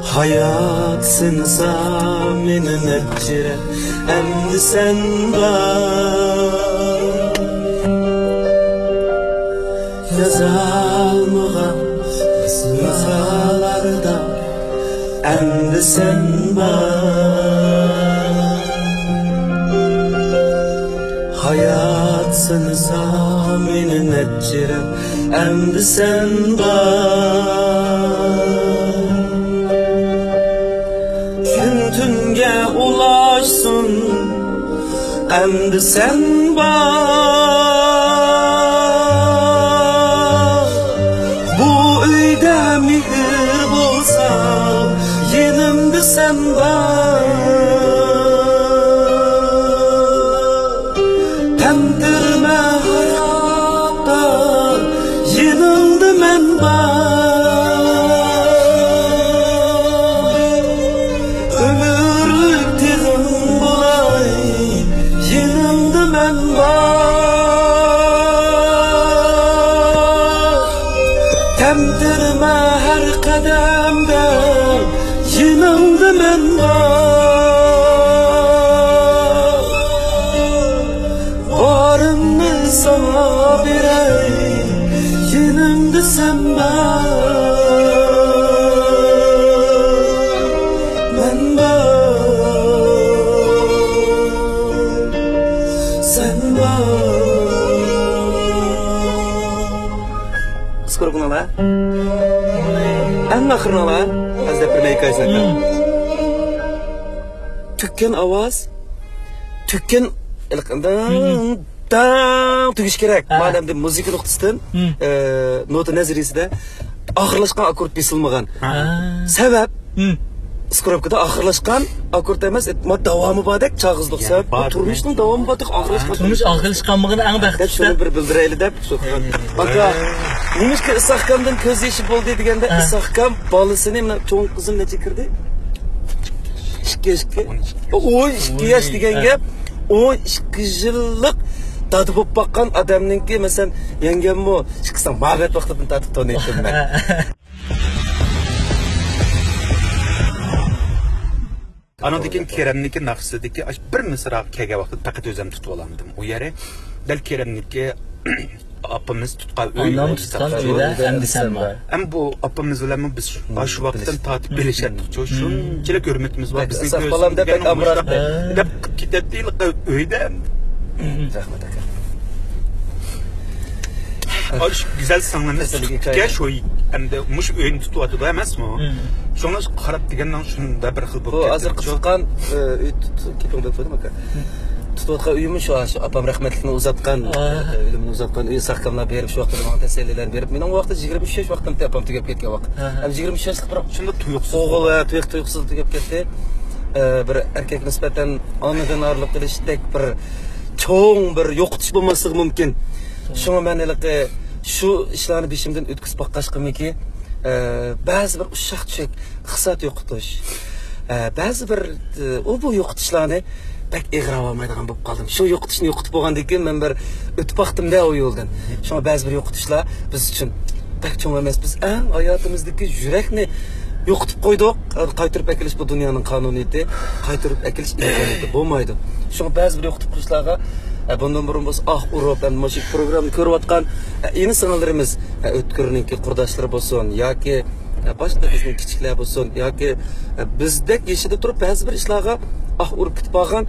Hayat sınsa meni netçire endi sen var. Yazalmağın sınsalarda endi sen var. Hayat sınsa meni netçire endi sen var. Gün tünge ulaşsın endi sen var. Bu uyda mihir bolsa yenimde sen var. Tendirme hayatta yenildi men var. Ömürlük tezim bulay yenildi men var. Tendirme her kademde yenildi men var. Varımı sana birey yenimde sen var. Ben var, sen var. Skoro kuna la? En ahırına la? Az da bir kaysakta. Tükken avaz, tükken dan tügiş gerek. Madem de müzik noktasından nota nazariyesinde ahırlaşkan akort besilmagan. Sebep Skropkada ahırlaşkan akort emas, davamı badek çağızlık sebep. Bu turmuşun davamı badek ahırlaşkan. Turmuş ahırlaşkanmağın en baxtı. Şunu bir bildireyli dep. Baka, neymiş ki ısahkamdan köz yeşi bol dedigende ısahkam balısını çoğun kızım ne çekirdi? 2 yaşki. O 2 yaş degan gap 12 yıllık tadı bop bakkan adamninki mesela yengem o çıksan mağbet vaxtından tadı tanıydım ben. Anadaki Kerem'niki naqsidiki bir misra kege vaqtda faqat o'zim tutib olamdim. U yeri dal Kerem'niki apamiz tutqan uy. Ondan tutqan uyda endi sen var. Hem bu apamiz bilan biz shu vaqtdan tatib bilishadi. Shunchalik hurmatimiz bor. Bizning saqbalam deb bek amrat deb ketadi uyda. Rahmat aka. Aş güzel sanlarınız tutga şu hem de muş öğün tutuyordu emas mı? Şuna qarab degenden şunda bir xil bu hozir qiziqqan kepimda tutdim aka. Tutayotgan uyimiz şu apam rahmetlikni uzatgan, o'limni uzatgan uy saqkamlar berib shu vaqtda menga tasallilar berib, mening vaqtda 23 yosh vaqtimda apam tugab ketgan vaqt. Ham 23 yoshlik bir shunda tuyuqsiz o'g'il tuyuqsiz tugab ketdi. Bir erkak nisbatan onidan ayrılıp qilishdak bir cho'ng bir yo'qotish bo'lmasligi mumkin. Shunga men şu ishlarni beshimdan o'tkazib boqqashqimiki, ba'zi bir ushaq-tushak hissat yo'qotish, ba'zi bir bu yo'qotishlarni pek ig'rab olmaydigan bo'lib qoldim. Shu yo'qotishni yo'qotib bo'lgandan keyin men bir o'tib boqdimda o yo'ldan. Shunga ba'zi bir yo'qotishlar biz uchun pek cho'ng emas. Biz eng hayotimizdagi yurakni yo'qotib qo'ydik. Qaytarib akilish bu dunyoning qonuniyati, qaytarib akilish imkoniyati bo'lmaydi. Shunga ba'zi bir yo'qotib qo'yishlarga bundan burun biz urib ham mana shu programmani ko'rayotgan yeni singillarimiz o'tkirninki qurdoshlari bo'lsin yoki boshqa bizning kichiklar bo'lsin yoki bizdek yeshida turib ba'zi bir ishlarga urib ketib qolgan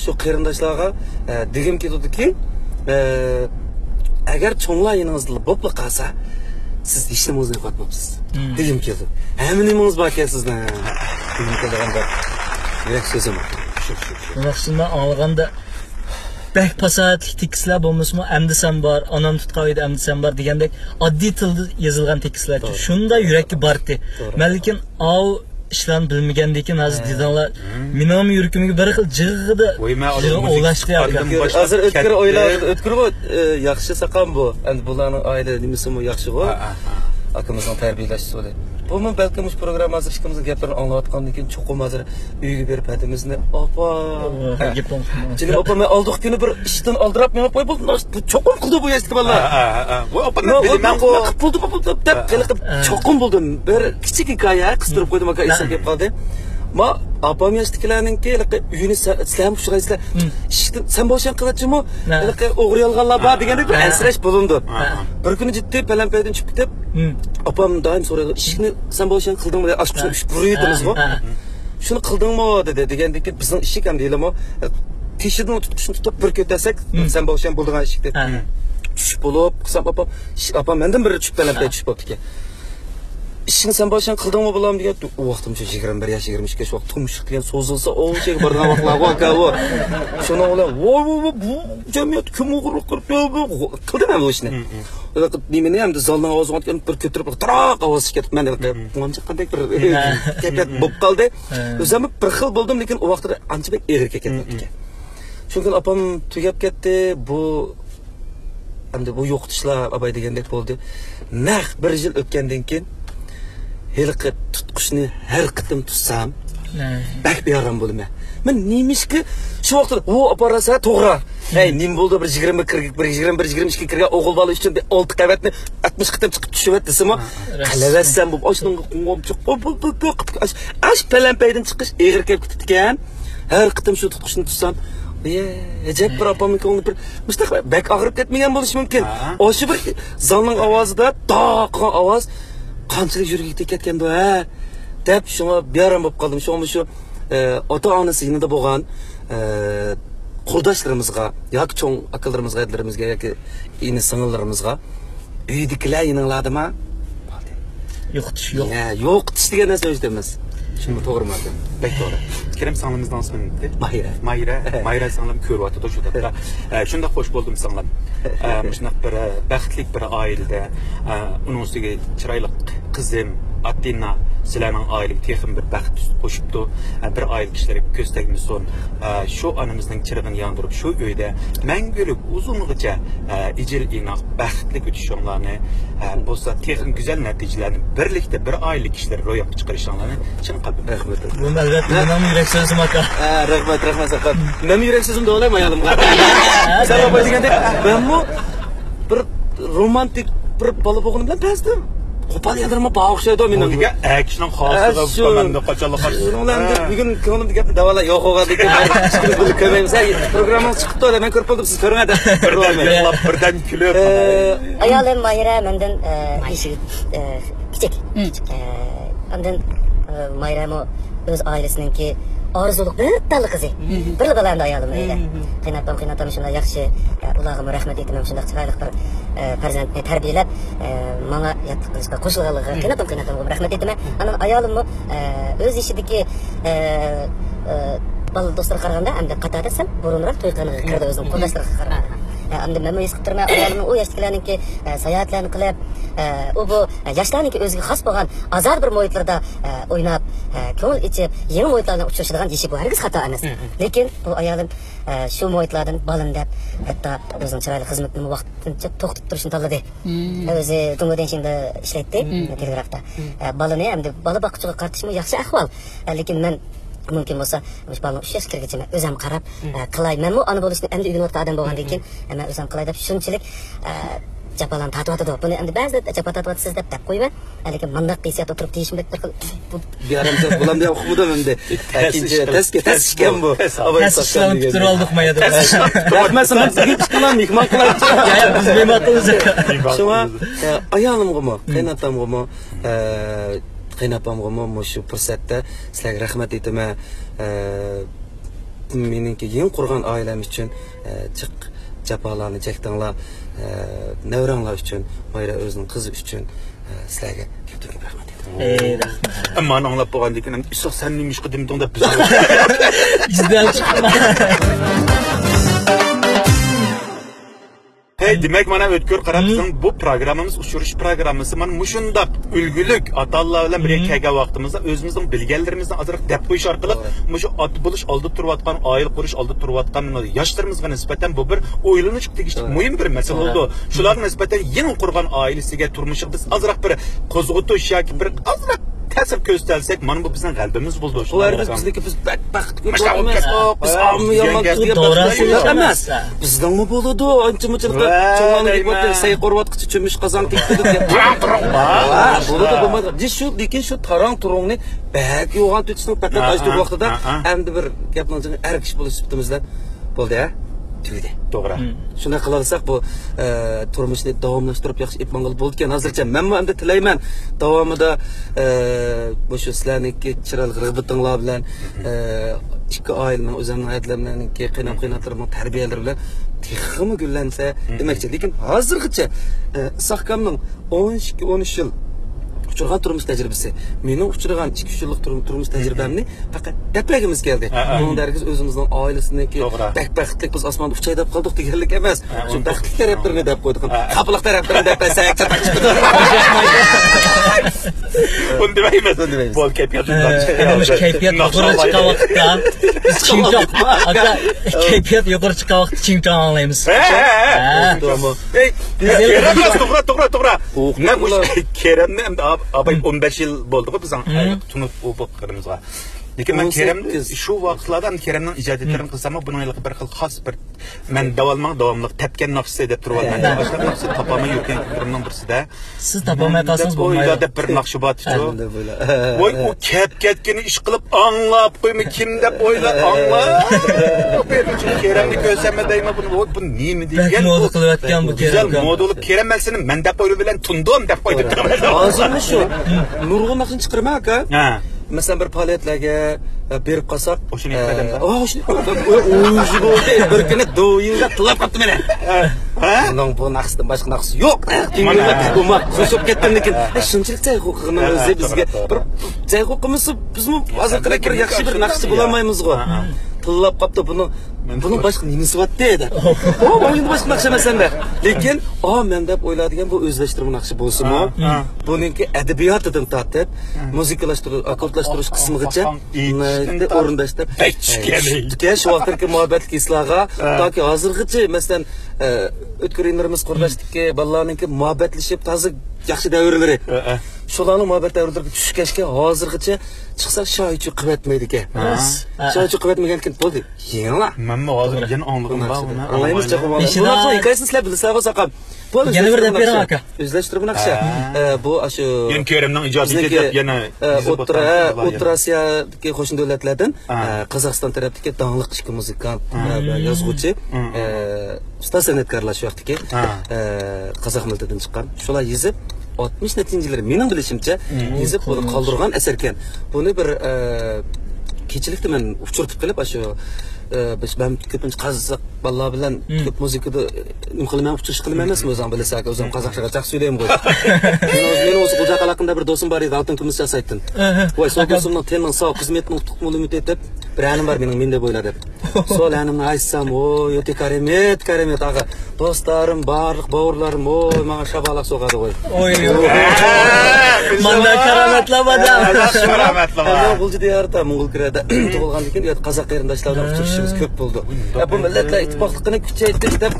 shu qarindoshlarga degim ketadiki agar cho'nglar yiningizda bo'lib qolsa siz hech nimangizni yo'qotmabsiz degim keldi. Hamma nimangiz bor ekan sizdan. Degim kelganda yurak so'zim. Yaxshimi anlaganda bək pasatlik tekstlər olmasmı? Əmdi sən var, anam tutqaydı, əmdi sən var degəndək addi tildə yazılğan tekstlər. Şunda yürəkli bardı. Mən lekin av işlərini bilməyəndəkin hazır dedanlar mənim yürəkimə bir xil jığıdı. Olaşdı yapgan. Hazır ötkür bu yaxşı saqan bu. Endi bularning aile nimasi bu yaxşı bu. Akımızın tərbiyələşisi oldu. Bu mən bəlkə bu proqram hazır işimizin gəplərini anlatqandan keyin çoxum hazır uyga berib hədimizni apa. Çünki apa mən aldıq günü bir işdən aldırıb mən apa bu çoxum qıldı bu yaşlı vallahi. Bu apa mən buldu dep qılıb çoxum buldum. Bir kiçik hekayə qıstırıb qoydum aka isaq gəlib qaldı. Ma apam yaşdakilarninki uyini sizlar shuğaysizlar. Sen boşan qilachimi? O'g'ri yolg'onlar bor degandek bir ansirash bo'lindi. Bir kuni jiddiy palampaydan chiqib ketib, opam doim so'raydi, "Ishni sen boşan qildingmi?" deb ochib buridingizmi? Shuni qildingmi dedi. Degandek bizning ishik ham deyilami? Teshidan tutishni tutib bir ko'tarsak, sen boşan bo'ldigan ishik deb. Tushib bo'lib, qisab opam mendan biri tushib palampay tushib bo'libdi. İşini sen baştan kıldın mı bulam diye o vaktim şu 21 yaş 22 yaş vaktim çıktıyan sozulsa o şey barına bakla bak o şuna ola bu cemiyet kim uğurluk kırıp kıldım ben bu işini nimeni hem de zaldan ağzı atken bir kötürüp trak ağzı şikayet ben de amca kadek bir kepet bop kaldı özümü bir xil buldum lekin o vakti anca bek eğir keketmedi çünkü apam tügep gitti bu hem de bu yoktuşlar abay degandek oldu nah bir yıl ötkenden keyin Helikopter tutquşni her qitim tutsam, bak bir yaram bo'ldim. Men nemishki shu vaqtda o aparasa to'g'ri. Hey, nim bo'ldi bir 20 40 bir 21 22 kirgan o'g'il bola uchun 6 qavatni 60 qitim chiqib tushyapti desam, qalaversan bu ochdan qo'ng'ib chiqib ash palampaydan chiqish eg'ir kelib ketdi ekan. Her qitim shu tutqushni tutsam, ajab bir opamning ko'ngli bir mustaqbal bak og'rib ketmagan bo'lishi mumkin. O'sha bir zalning ovozida to'qon ovoz qanchalik yuragimga ketgan bu deb shunga beram bo'lib qoldim. Shu ota onasi yanında bo'lgan qurdoshlarimizga yoki cho'ng akalarimizga, aylarimizga yoki ini sing'illarimizga uydagilar yaningladimi? Yo'qtish yo'q. Yo'qtish degan narsa emas. Shuni to'g'rimi? Bek to'g'ri. Kerem sanlamızdan ismi neydi? Mahira. Mahira sanlam ko'ryapti şu da. Shunda xo'sh bo'ldim sanlam. Shunaq bir baxtlik bir oilada uning ustiga chiroyli qizim Atina sizlarning oilaga texim bir baxt qo'shibdi. Bir oila kishilarga ko'z tegmasin. Shu onamizning chirig'ini yondirib shu uyda mangulik uzungacha ijil inoq baxtli o'tishinglarni bo'lsa texim güzel natijalarni birlikda bir oila kishilar ro'yobga chiqarishinglarni chin qalbim rahmat. Bu albatta mening yurak so'zim aka. Rahmat saqat. Mening yurak so'zim da olaymi ayolimga? Sen baba deganda men bu bir romantik bir bola bo'lganim bilan bezdim. Qo'pol yaldirma o'xshaydi meni. Bunga akishning xoslig'i menda qachonlar bugun ko'nglimda gapni davolay yo'q o'g'adek deb ko'rmaymiz. Programma chiqibdi da men ko'rib qoldim siz ko'rmadi. Birdan kulib. Ayolim Mayra mendan kichik. Ondan Mayra o'z oilasininki orzuluq bir talla qizi. Bir balanda ayolim edi. Qiynatam shunday yaxshi ularga rahmat aytaman shunday chiroyli bir farzandni tarbiyalab menga yatib qilishga qo'shilganligiga qiynatam rahmat aytaman. Ana ayolimni o'z ishidagi bal do'stlar qaraganda hamda qatorda sal burunroq to'y qilganiga kirdi o'zim qo'llashlarga qaraganda. Endi men his qiltirman ayolimni u yoshdagilarniki sayohatlarni qilib u bu yoshlarniki o'ziga xos bo'lgan azar bir muhitlarda o'ynab ko'ngil ichib yangi muhitlardan uchrashadigan ishi bu hargiz xato emas. Lekin bu ayolim shu muhitlardan balin deb hatto o'zining chiroyli xizmatini vaqtincha to'xtatib turishni tanladi. O'zi Tungodenshingda ishlaydi telegrafda. Balini endi bola boquvchiga qartishmi yaxshi ahvol. Lekin men mümkün olsa, balon 3 yaşga kirgacha o'zim qarab qilay. Men bu ona bo'lishni endi o'rganayotgan odam bo'lgandan keyin men o'zim qilay deb shunchalik japalan tatiyotdi. Buni endi ba'zida japa tatiyotsiz deb qo'yman. Lekin mandaq qiyasiyat o'tirib deyishim bir xil. Bir aramda bulam deb o'qidim endi. Ikkinchi tashgan bu. Tasishlarni tutur oldik mayada. Rahmat, men sizga ish qilaman, mehmon qilaman. Biz mehmonimiz. Shuma ayolimgami, qaynatamgami qaynapamgami shu fursatda sizlarga rahmat aytaman. Meningki yeng qurgan oilam uchun jiq jafolarni chekdinglar, navranglar uchun, Mayra o'zining qizi uchun Sizlarga ko'p rahmat. Rahmat. Ammo anglab bo'lgandan keyin "Iso sen nima ish qilding?" deb biz. Bizdan chiqma. Hey, demek mana ötkür qarabsan bu programımız uçuruş programımız mana mushundaq ulgulik atallar bilan birga kelgan vaqtimizda o'zimizning bilganlarimizdan azroq deb qo'yish orqali mushu ot bo'lish oldi turayotgan, oila qurish oldi turayotgan yoshlarimizga nisbatan bu bir o'ylanish tegishli muhim bir masala bo'ldi. Shularga nisbatan yangi qurgan oilasiga turmushga biz azroq bir qo'zg'atish yoki bir azroq ta'sir ko'rsatsek, mana bu bizning qalbimiz bo'ldi. Ularimiz bizniki biz baxt ko'ramiz. Biz ammo yomon emas. Bizdingmi bo'ladi? Ancha-muncha cho'g'ani hikmatda say qo'rvatqichi cho'mish qozon tekdi deb. Bo'ladi bo'lmadi. Shu lekin shu tarang turungni bak yo'g'on tutishni faqat ajdu vaqtida endi bir gapni erkish bo'lish sifatimizda bo'ldi-a? Tugdi. To'g'ri. Shunday qilarsak bu turmushni davomlashtirib yaxshi etmangil bo'ldi ekan. Hozircha men endi tilayman davomida bu shu sizlarniki chiroyli g'irbitinglar bilan ikki oilaning o'zimning adlamlarniki qiynab-qiynatlarning tarbiyalari bilan texmi gullansa demakchi. Lekin hozirgacha Isoqkamning 12-13 yil uçurgan turmuş tecrübesi. Benim uçurgan 2-3 yıllık turmuş tecrübemni fakat depremimiz geldi. Bunun dergiz özümüzden ailesindeki bekbeklik biz asmanda uçaydap kaldık diğerlik emez. Şu beklik taraflarını dep koyduk. Kapılık taraflarını depresek çatak çıktık. Bunu demeyimiz. Bol keyfiyat. Keyfiyat yukarı çıkan vakitte biz çimcan. Hatta keyfiyat yukarı çıkan vakitte çimcan anlayımız. To'g'ri. Men bu Keremni abay 15 yıl bo'ldi ku bizning tunib o'qiganimizga. Lekin men Keremni shu vaqtlarda Keremning ijodiyatlarini qilsam, buning bir xil xos bir men davomli tepgan nafsi deb turibman. Boshqa nafsi topolmay yurgan kunimning birisida siz topolmay qolsangiz bo'lmaydi. O'ylab bir naqshi botchu. Voy u ketgani ish qilib anglab qo'yma kim deb o'ylab anglab. Keremni ko'rsam deyman bu nima degan moda qilayotgan bu Kerem. Güzel modulu Kerem melsini men deb o'ylab bilan tundim deb qo'ydi. Hozirmi shu nurg'un maqsad chiqarma aka. Ha. Mesela bir faoliyatlarga berib qolsak, o'shani qadamda. O'shani o'zi bo'ldi. Bir kuni do'yinga tilab qoldi meni. Ha? Bundan bu naqsdan boshqa naqs yo'q. Tinglab ko'mak, so'sib ketdim lekin shunchalik joy huquqini o'zi bizga bir joy huquqimiz bizmi hozir bir yaxshi bir naqshi bo'la olmaymiz-ku. Tilab qoldi bunun başka nimesi var dedi. O oyunda başka nakşa mesela. Lekin men deb o'yladigan bu o'zlashtirma naqshi bo'lsin-mi? Buningki adabiyotdan tortib, musiqalashtirish, akkordlashtirish qismigacha o'rindashda. Shu vaqtdagi muhabbatli islarga toki hozirgacha masalan o'tkir inlarimiz qurdashdiki, balalarningki muhabbatlashib toza yaxshi davrlari. Shularning muhabbat davrlariga tushgachga hozirgacha chiqsa shoychi qivatmaydi ekan. Shoychi qivatmagankin bo'ldi. Yenglar. Menmi hozir yana anladim bor buni. Anlaymiz chaqib. Bunaqa hikoyasini sizlar bilsangiz saqab. Yana bir deb bering aka. O'zlashtirib naqsha. Bu shu Yen Keremning ijodiyatiga yana O'rta Osiyodagi qo'shni davlatlardan Qozog'iston tarafidagi danglik ishchi muzikant va yozuvchi usta san'atkorlar shu vaqtdagi qozoq millatidan chiqqan. Shular yozib 60 netinjilar mening bilishimcha yozib buni qoldirgan asar ekan. Buni bir kechilikda men uchirtib qilib shu biz ben ko'pincha qozoq balalar bilan ko'p muzikada nima qilmayman, uchish qilmaymiz o'zim bilasan, o'zim qozoqcha yaxshi so'zlayman qo'y. Men o'zi qo'ja qalaqinda bir do'stim bor edi, oltin kumush jasaytdim. Voy, sog' do'stimning tenin sog' xizmatning utuqmuli etib, bir anim bor mening menda bo'yladi. Sol animni aytsam, "Oy, o'ta karamet ağa. Do'stlarim, barliq bavurlarim, oy, menga shabalaq so'qadi qo'y." Oy. Manda karamatlamada. Karamatlamada. Bulcu diyarda Moğolkirada tug'ilgandan keyin qozoq qarindoshlardan uchrashishimiz ko'p bo'ldi. Bu millatlar ittifoqligini kuchaytirib deb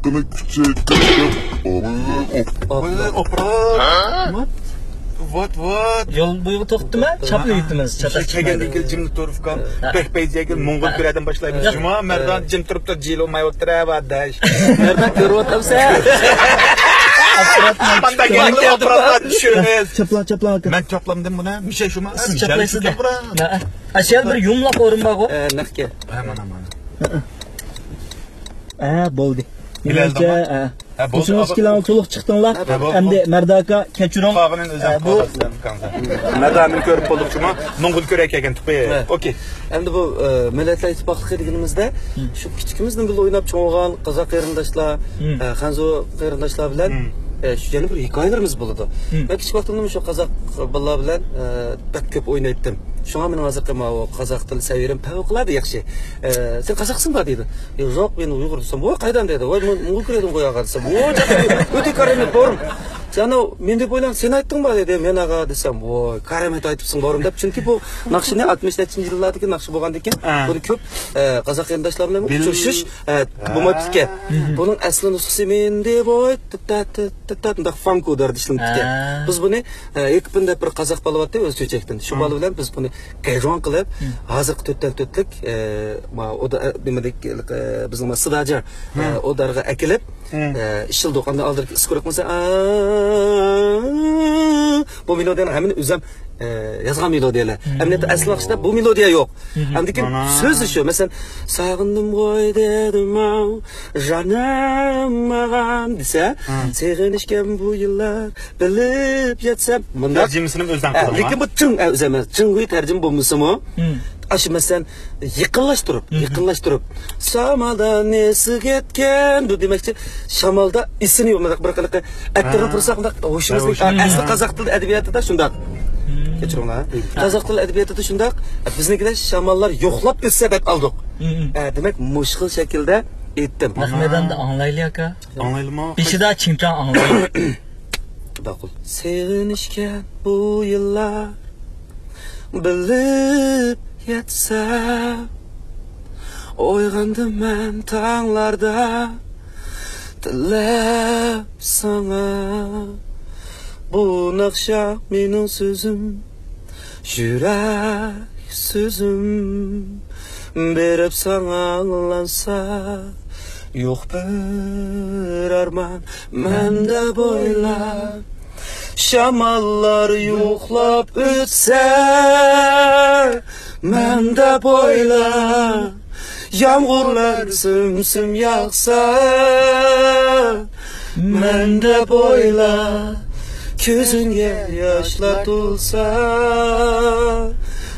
Вот. Yol bo'yi to'xtimi? Chapli yutimiz. Chagandan keyin jimni turibkan. Pekpeyziga Mo'ngol kiradan boshlaymiz. Juma Mardan jim turibdi, jil olmay o'tiradi. Mardan ko'ryapsan. Chapla aka. Men chaplamdim buni. Misha shuma. Siz chaplaysiz. Ashal bir yumloq o'rinbog'i. Naqga. Mana. Bo'ldi. Menimcha O'zingiz kelan to'liq chiqdinglar. Endi Mardaka kechiring. Bu Mardanni ko'rib bo'ldik shuma. Mo'ngol ko'rak ekan tuqi. Okey. Endi bu millatlar ittifoqligi deganimizda shu kichikimizdan birga o'ynab cho'g'an qozoq qarindoshlar, Xanzo qarindoshlar bilan yana bir hikoyalarimiz bo'ladi. Men kichik vaqtimda shu qozoq bolalar bilan pek ko'p o'ynaydim. Shunga men hozirgi qozoq tili savirim favqulodda yaxshi. Sen qozoqsingmi dedi. Yo'q, men Uyg'ur desam, "Voy, qaydan?" dedi. "Voy, men Mo'g'ul kirdim qo'yaga" desam, "Voy, o'ta karamet borim." Sen men deb o'ylam, "Sen aytdingmi?" dedi. "Men ağa" desam, "Voy, karamet aytibsың borim" deb. Chunki bu naqshni 60-yillardagi naqsh bo'lgandan keyin buni ko'p qozoq yondoshlar bilan uchrashish bo'lmabdi ekan. Buning asli nusxasi menda voy tat fanko derdi ishlanibdi. Biz buni ekipinda bir qozoq bolavatdi o'z cho'chakdan. Shu bola bilan biz buni gayron qilib, hozirgi 4-4lik o da demak bizning sidaja o darga akilib, ishil do'konda oldirib isko'rib bo'lsa, bu melodiyani hamini o'zim yazgan melodiyalar. Amniyat asli vaqtida bu melodiya yo'q. Lekin so'zi shu. Masalan, "Sog'indim qo'y dedim, jonim desa, "Seg'inishgan bu yillar bilib yatsam." Bunda tarjimasini o'zdan qildim. Lekin bu ching o'zamas. Ching'uy tarjima bo'lmasa-mu, aşı mesela yakınlaştırıp şamaldan nesi ketken bu demekçi şamalda isini yok bırakılık ettirin fırsatında hoşumuzda asli Kazak dili edebiyatı da şundak geçiyorum ha Kazak dili edebiyatı da şundak bizimkiler şamallar yoklap bir sebep aldık demek muşkul şekilde ettim Ahmet'den de anlaylı yaka anlaylı mı? Bir şey daha çimcan anlaylı Bakıl Sevinişken bu yıllar bilip yetsa Oygandım ben tağlarda Dilep sana Bu nakşa benim sözüm Yürek sözüm Berip sana anlansa Yok bir arman Mende boyla Şamallar yoklap ötse Mende boyla Yağmurlar sümsüm yağsa Mende boyla Közünge yaşlar tulsa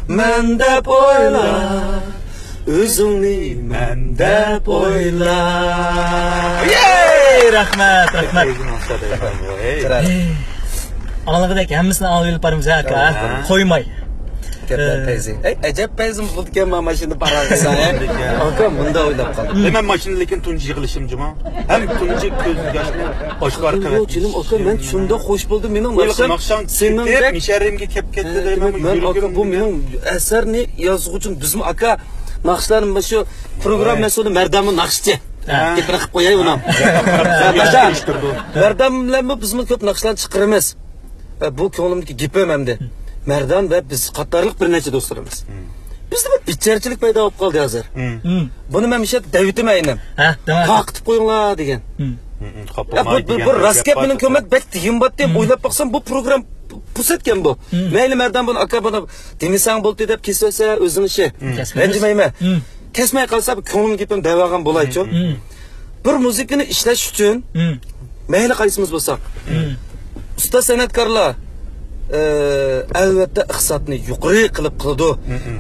Mende boyla Özünü mende boyla Rahmet Anladık hemmisini anlayıp yaparım zaka koymay Acayip peyzim buldukken mama şimdi parası Okan bunda oylap kaldım Hemen maşinelekin tuncu yığılışım cuma Hem tuncu gözü yaşlı Başka arkadaş Canım Okan ben şunda hoş buldum benim Nakşan senin de Mişerimge kepkette de Ben Okan bu benim eser ne yazgıcım bizim aka Nakşlarım şu program mesulü Merdam'ın nakşçı Gep bırakıp koyayım onu Merdam'la bizim köp nakşlarını çıkarımız Bu konuğumdaki gipim hem de Merdan ve biz Katarlık bir neçe dostlarımız. Bizde bir biçerçilik payda olup kaldı hazır. Bunu ben bir şey David'im ayınım. Kalkıtıp koyunlar degen. Bu raskep benim kömet bek diyeyim bat deyip oylap baksam bu program pus etken bu. Meyli Merdan bunu akar bana demisan bol deyip kesese özün işi. Rencimeyme. Kesmeye kalsa bir konum gipim devagan bolayçı. Bir müzikini işleş için meyli kayısımız bulsak. Usta sanatkarlar elbette iqtisodni yuqori qilib qildi.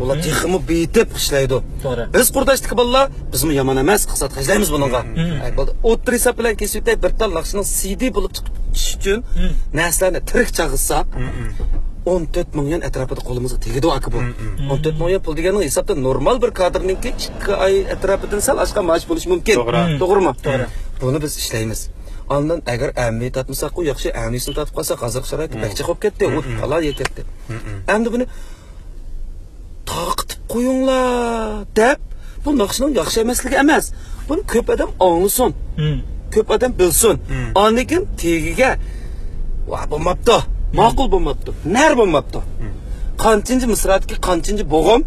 Ular texmi betib ishlaydi. Biz qurdoshlik bolalar bizmi yomon emas, iqtisod qilamiz bunga. O'ttir hisob bilan kesibda bir tal laqshining CD bo'lib chiqish uchun narsalarni tirik chaqirsak 14 milyon etrafida qo'limizga tegadi aka bu. 14 milyon pul degani hisobda normal bir kadrninki 2 oy atrofidan sal oshgan maosh bo'lishi mumkin. To'g'rimi? Buni biz ishlaymiz. Ondan eğer əmniyi tatmasak o yaxşı əmniyisini tatıb qalsa qazıq şəraiti bəkçə qop ketdi, o halal yer ketdi. Əmdi bunu taqıtıb qoyunlar deb bu naqşının yaxşı emasligi emas. Bunu köp adam anlasın. Köp adam bilsin. Anlakin tegiga va bo'lmabdi. Ma'qul bo'lmabdi. Nar bo'lmabdi. Qanchinchi misradagi qanchinchi bo'g'im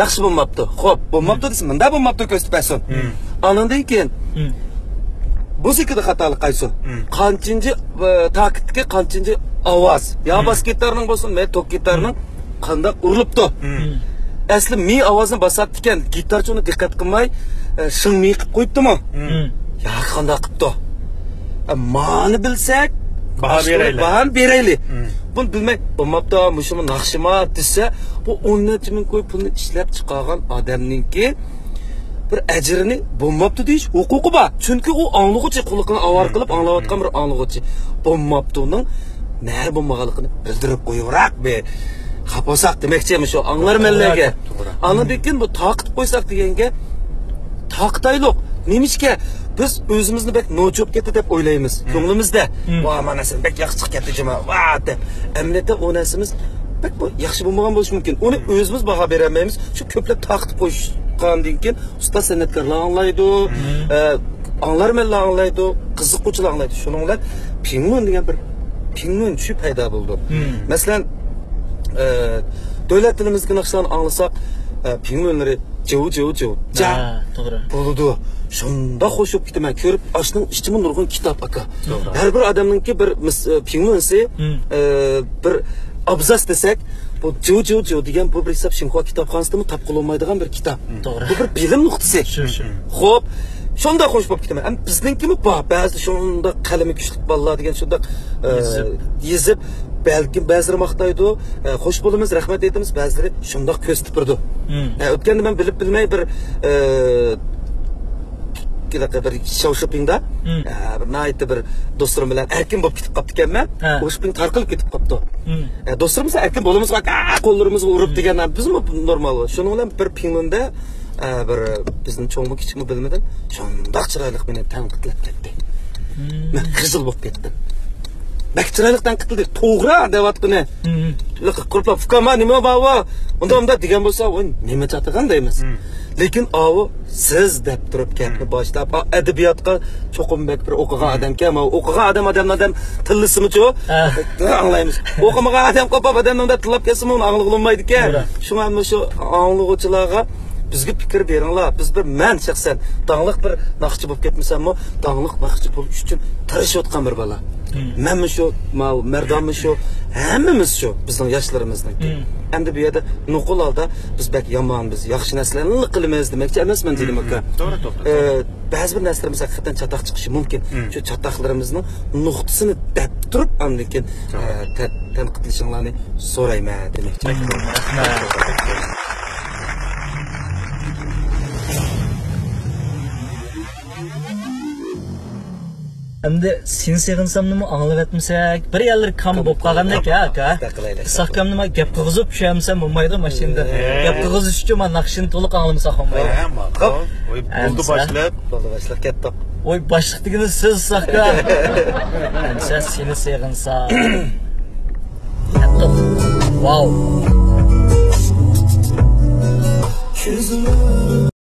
yaxshi bo'lmabdi. Xo'p, bo'lmabdi desin, menda bo'lmabdi ko'rsatsin. Anandan keyin Müzikada hatalı qaysı. Qanchinchi taqitga qanchinchi ovoz. Ya bas gitarning bo'lsin, men tok gitarning qanday urilibdi. Asli mi ovozini basatdi ekan, gitarchi uni diqqat qilmay, shing mi qilib qo'yibdimi? Ya qanday qilibdi? Ma'ni bilsak, bahan beraylik. Bunu bilmay, bo'lmabdi, mushumi naqshima desa, bu 10 ming qo'yib pulni ishlab chiqargan odamningki bir ecrini bulmaptı deyiş hukuku var. Çünkü o anlıqıcı kulluğunu avar kılıp anlavatkan bir anlıqıcı bulmaptı onun näher bulmağalıqını bildirip koyurak be. Kapasak demekçiymiş o anlar mellege. Anladıkken bu taqıt koysak degenge taqtaylık. Nemişke biz özümüzni bek noçup ketdi dep oylaymiz. Ko'nglimizda. Va mana sen bek yaxshi chiqib ketdi jima. Va deb. Emniyetde o narsamiz bek bu yaxshi bo'lmagan bo'lishi mumkin. Onu özümüz baha beremeymiz. Şu köplep taqtib qo'yishgandan keyin usta san'atkorlar anglaydi, anlar mella anglaydi, qiziquvchilar anglaydi. Shuninglar pingvin degan bir pingvin tushib paydo bo'ldi. Masalan, davlat tilimizga naqshlarni anglasak, pingvinleri Cıvı. Doğru. Buludu. Şunda hoşup gittim ben. Körüp açtım içtimin nurgun kitap aka. Her bir adamınki bir pingvinsi bir abzas desek bu cıvı diyen bu bir hesap Şinhua kitapxonasida mı tapqıl olmaydigan bir kitap. Doğru. Bu bir bilim nuqtası. Hop. Şunda hoş bop gittim. Hem bizninki mi bak bazı şunda kalemi güçlük vallahi degan şunda yezip belki bazıları maqtaydı, hoş bulumuz, rahmet etimiz, bazıları şunda köz tüpürdü. Ötkende ben bilip bilmey bir bir show shoppingda bir naytda bir dostlarım bilan erkin bo'lib ketib qapti ekanman. O shopping tarqalib ketib qapti. Dostlarimiz erkin bo'lumizga qo'llarimizni urib degandan bizmi normal. Shuning bilan bir pingvinda bir bizning cho'ngmi kichikmi bilmadim. Shundoq chiroylik meni tanqidlab ketdi. Men qizil bo'lib ketdim. Bakteriyalikdan qıtıldı. To'g'ri deyaptini. Qurplab fukama nima bava? Unda degan bo'lsa, o nima chatigan deymiz. Lekin avu siz deb turib gapni boshlab, adabiyotga cho'qim bek bir o'qigan odamga, ama o'qigan odam tillisimi-chu? Anglaymiz. O'qimagan odam ko'p odamdan tillab kelsa, uni anglayolmaydi-ku. Shunga ham shu anglovchilarga bizga fikr beringlar. Biz bir men shaxsan dаңlıq bir naqshchi bo'lib ketmasam-mi, dаңlıq naqshchi bo'lish uchun tirishayotgan bir bola. Menmi shu, merdanmi shu, hammamiz shu bizning yoshlarimizni. Endi bu yerda nuqul holda biz bak yomon, biz yaxshi narsalarni qilamiz demoqchi emasman dedim aka. To'g'ri. Ba'zi bir narsalarimiz haqiqatan chataq chiqishi mumkin. Shu chataqlarimizning nuqtasini deb turib, andan keyin tanqidlashinglarni so'rayman demoqchi. Endi sen seg'insam nima anglab etmasak, bir yerlar kam bo'lib qolgandek aka. Saqkam nima gap qilg'izib tushamsam bo'lmaydi mashinada. Gap qilg'izish uchun men naqshini to'liq anglamasak bo'lmaydi. Xo'p, bo'ldi boshlab ketdi. Oy boshliq degani siz saqkam. Sen seni seg'insam. Wow.